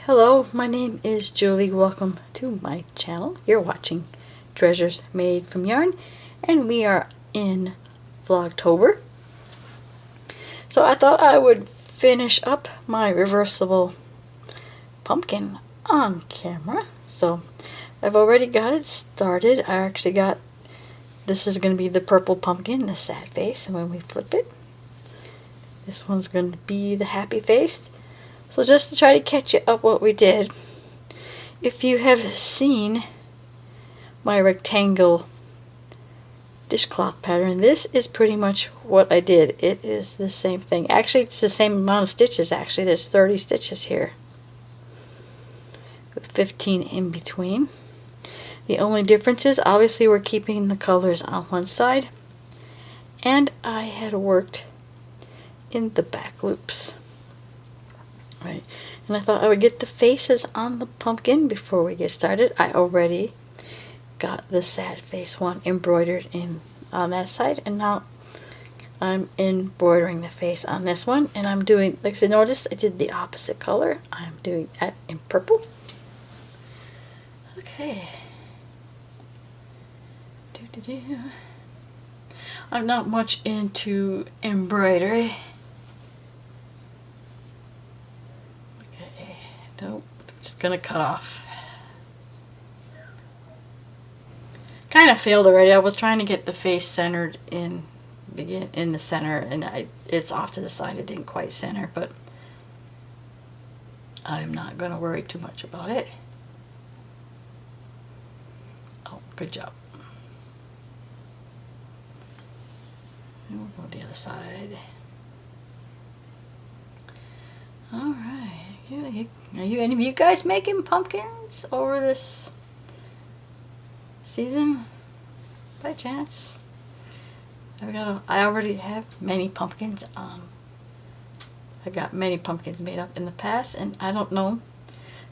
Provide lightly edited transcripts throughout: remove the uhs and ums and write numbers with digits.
Hello, my name is Julie. Welcome to my channel. You're watching Treasures Made from Yarn, and we are in Vlogtober. So I thought I would finish up my reversible pumpkin on camera. So I've already got it started. I actually got, this is going to be the purple pumpkin, the sad face, and when we flip it, this one's going to be the happy face. So just to try to catch you up what we did, if you have seen my rectangle dishcloth pattern, this is pretty much what I did. It is the same thing. Actually, it's the same amount of stitches. Actually, there's 30 stitches here with 15 in between. The only difference is obviously we're keeping the colors on one side, and I had worked in the back loops. Right. And I thought I would get the faces on the pumpkin before we get started. I already got the sad face one embroidered in on that side, and now I'm embroidering the face on this one, and I'm doing, like I said, notice I did the opposite color. I'm doing that in purple. Okay. I'm not much into embroidery. Nope, just gonna cut off. Kind of failed already. I was trying to get the face centered in the center, and it's off to the side. It didn't quite center, but I'm not gonna worry too much about it. Oh, good job. And we'll go to the other side. All right. Are you any of you guys making pumpkins over this season by chance? I already have many pumpkins. I got many pumpkins made up in the past, and I don't know.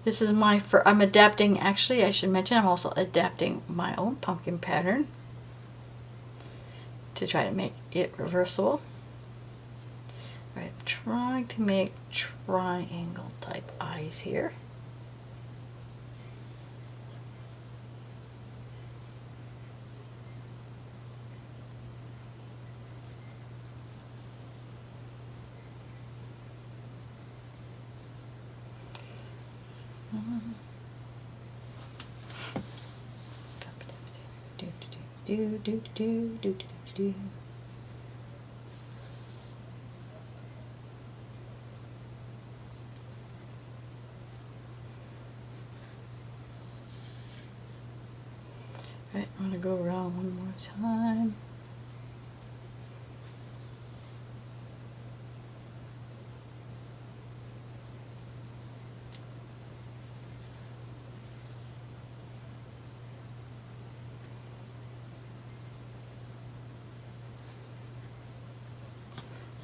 This is I'm adapting, actually I should mention I'm also adapting my own pumpkin pattern to try to make it reversible. Right, I'm trying to make triangle type eyes here. Right, I'm going to go around one more time.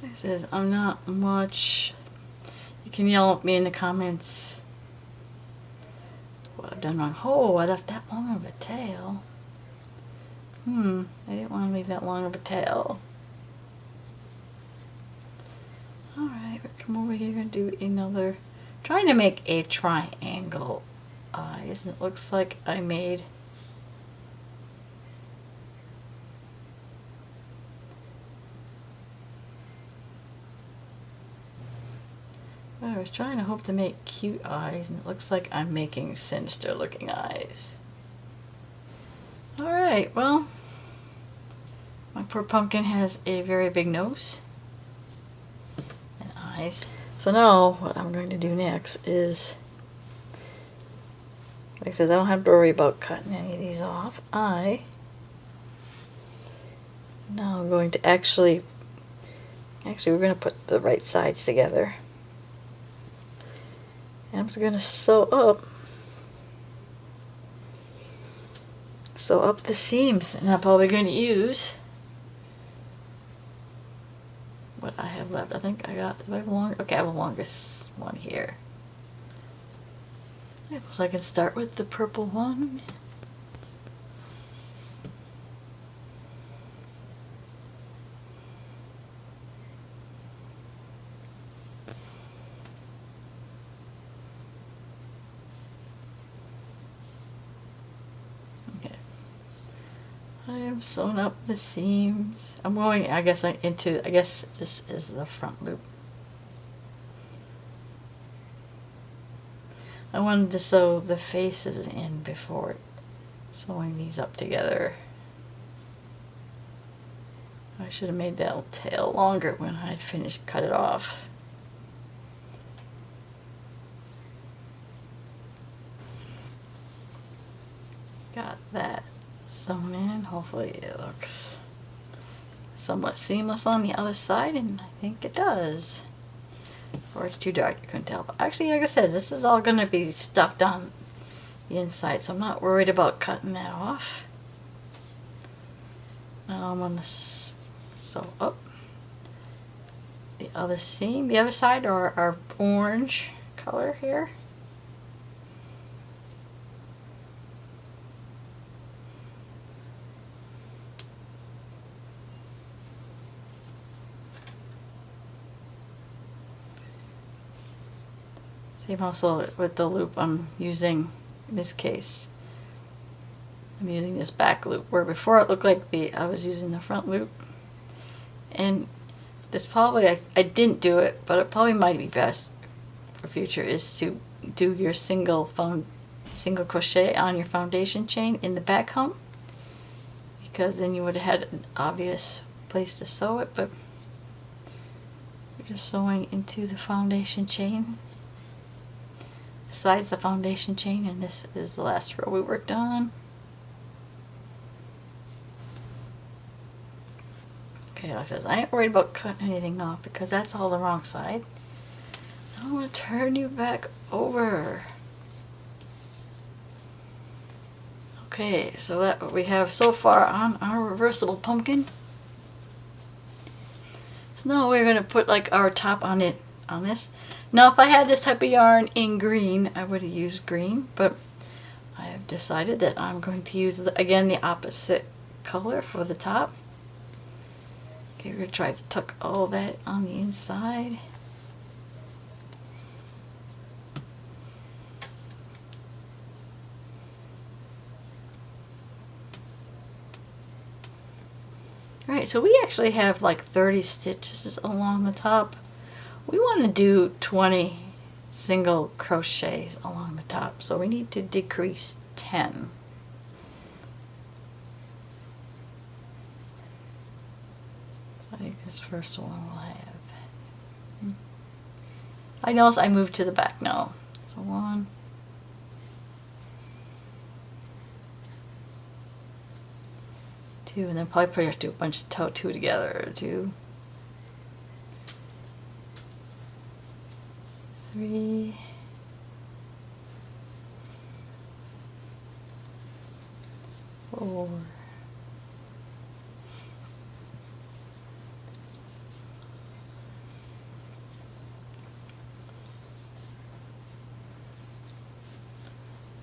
Like I said, I'm not much. You can yell at me in the comments what I've done wrong. Oh, I left that long of a tail. I didn't want to leave that long of a tail. Alright, we'll come over here and do another, trying to make a triangle eyes. It looks like I made I was trying to hope to make cute eyes, and it looks like I'm making sinister looking eyes. Alright, well, my poor pumpkin has a very big nose and eyes. So now what I'm going to do next is, like I said, I don't have to worry about cutting any of these off. Now I'm going to actually we're going to put the right sides together. And I'm just going to sew up the seams, and I'm probably going to use what I have left. I think I got, do I have a long, okay, I have a longest one here. So I can start with the purple one. I have sewn up the seams. I'm going, I guess this is the front loop. I wanted to sew the faces in before sewing these up together. I should have made that tail longer when I had finished cut it off. Got that sewn in. Hopefully it looks somewhat seamless on the other side, and I think it does. Or it's too dark, you couldn't tell. But actually, like I said, this is all going to be stuffed on the inside, so I'm not worried about cutting that off. Now I'm going to sew up the other seam. The other side are our orange color here. Same also with the loop I'm using in this case. I'm using this back loop where before it looked like I was using the front loop. And this probably, I didn't do it, but it probably might be best for future is to do your single crochet on your foundation chain in the back hump, because then you would have had an obvious place to sew it, but we're just sewing into the foundation chain. Besides the foundation chain, and this is the last row we worked on. Okay, like I said, I ain't worried about cutting anything off because that's all the wrong side. Now I'm going to turn you back over. Okay, so that's what we have so far on our reversible pumpkin. So now we're going to put like our top on it, on this. Now if I had this type of yarn in green, I would have used green, but I have decided that I'm going to use, again, the opposite color for the top. Okay, we're going to try to tuck all that on the inside. Alright, so we actually have like 30 stitches along the top. We want to do 20 single crochets along the top, so we need to decrease 10. So I think this first one will have. I notice I moved to the back now. So 1, 2, and then probably just do a bunch of two together. 2, 3, 4,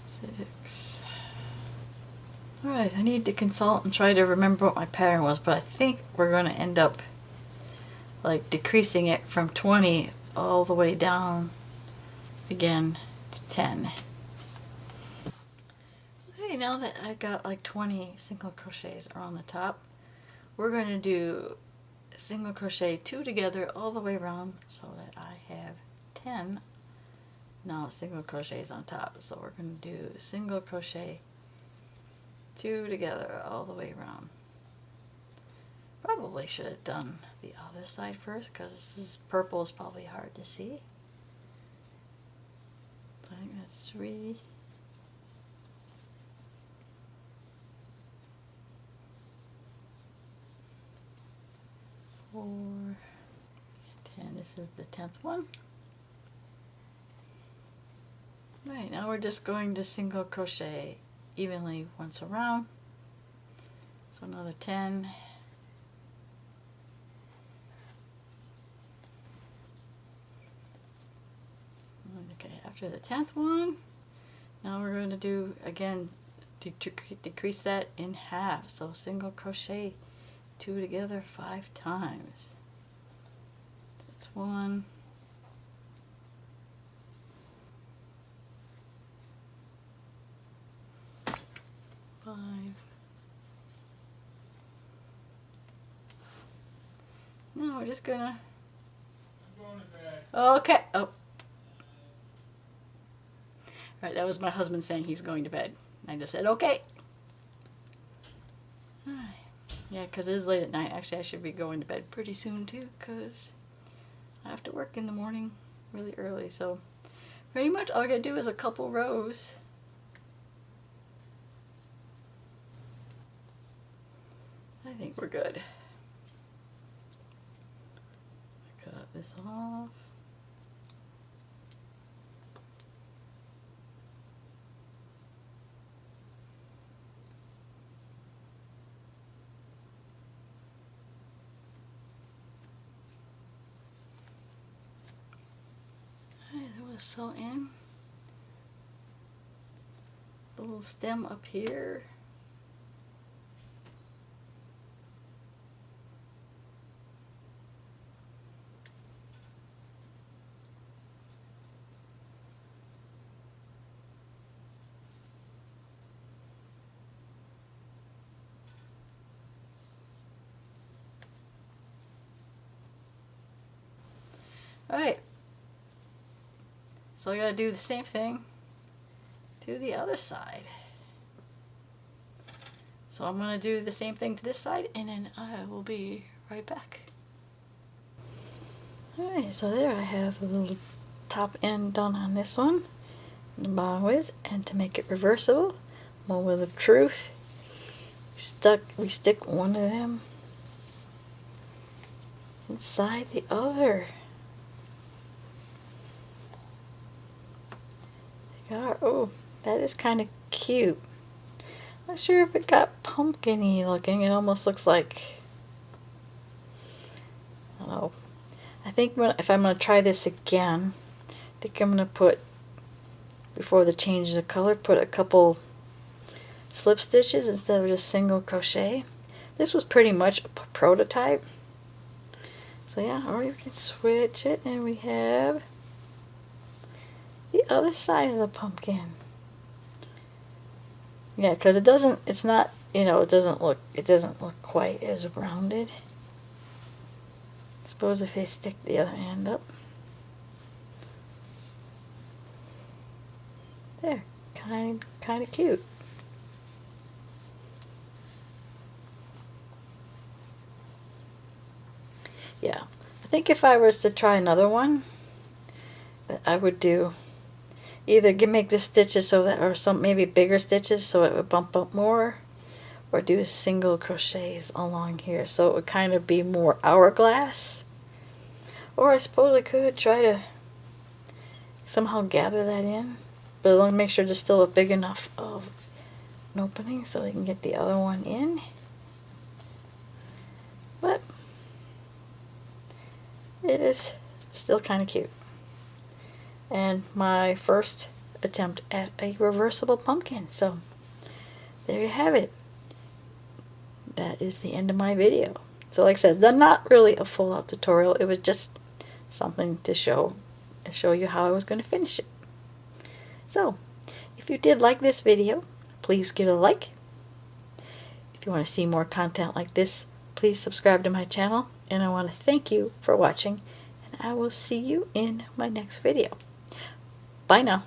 6. Alright, I need to consult and try to remember what my pattern was, but I think we're going to end up like decreasing it from 20 all the way down again to 10. Okay, now that I got like 20 single crochets around the top, we're going to do single crochet 2 together all the way around so that I have 10 now single crochets on top. So we're going to do single crochet 2 together all the way around. Probably should have done the other side first because this purple is probably hard to see. So I think that's 3. 4, 10. This is the 10th one. Right, now we're just going to single crochet evenly once around. So another 10. Okay, after the 10th one, now we're going to do again decrease that in half. So single crochet 2 together 5 times. That's 1. 5, No, we're just gonna... I'm going to bed. Okay. Oh. Alright, that was my husband saying he's going to bed. I just said, okay. Alright. Yeah, because it is late at night. Actually, I should be going to bed pretty soon, too, because I have to work in the morning really early. So, pretty much all I gotta do is a couple rows. I think we're good. Cut this off. There was sew in a little stem up here. Alright, so I gotta do the same thing to the other side. So I'm gonna do the same thing to this side and then I will be right back. Alright, so there I have a little top end done on this one, the bottom width, and to make it reversible, moment of truth, we stick one of them inside the other. Oh, that is kind of cute. Not sure if it got pumpkin-y looking. It almost looks like, I don't know. I think if I'm going to try this again, I think I'm going to put, before the change of color, put a couple slip stitches instead of just single crochet. This was pretty much a prototype. So yeah, or you can switch it and we have the other side of the pumpkin. Yeah, because it's not, you know, it doesn't look quite as rounded. I suppose if I stick the other end up. There, kind of cute. Yeah, I think if I was to try another one, I would do either make the stitches so that, or some maybe bigger stitches so it would bump up more, or do single crochets along here so it would kind of be more hourglass. Or I suppose I could try to somehow gather that in, but I want to make sure there's still a big enough of an opening so they can get the other one in. But it is still kind of cute. And my first attempt at a reversible pumpkin. So there you have it. That is the end of my video. So like I said, they're not really a full-out tutorial. It was just something to show you how I was going to finish it. So if you did like this video, please give it a like. If you want to see more content like this, please subscribe to my channel. And I want to thank you for watching. And I will see you in my next video. Bye now.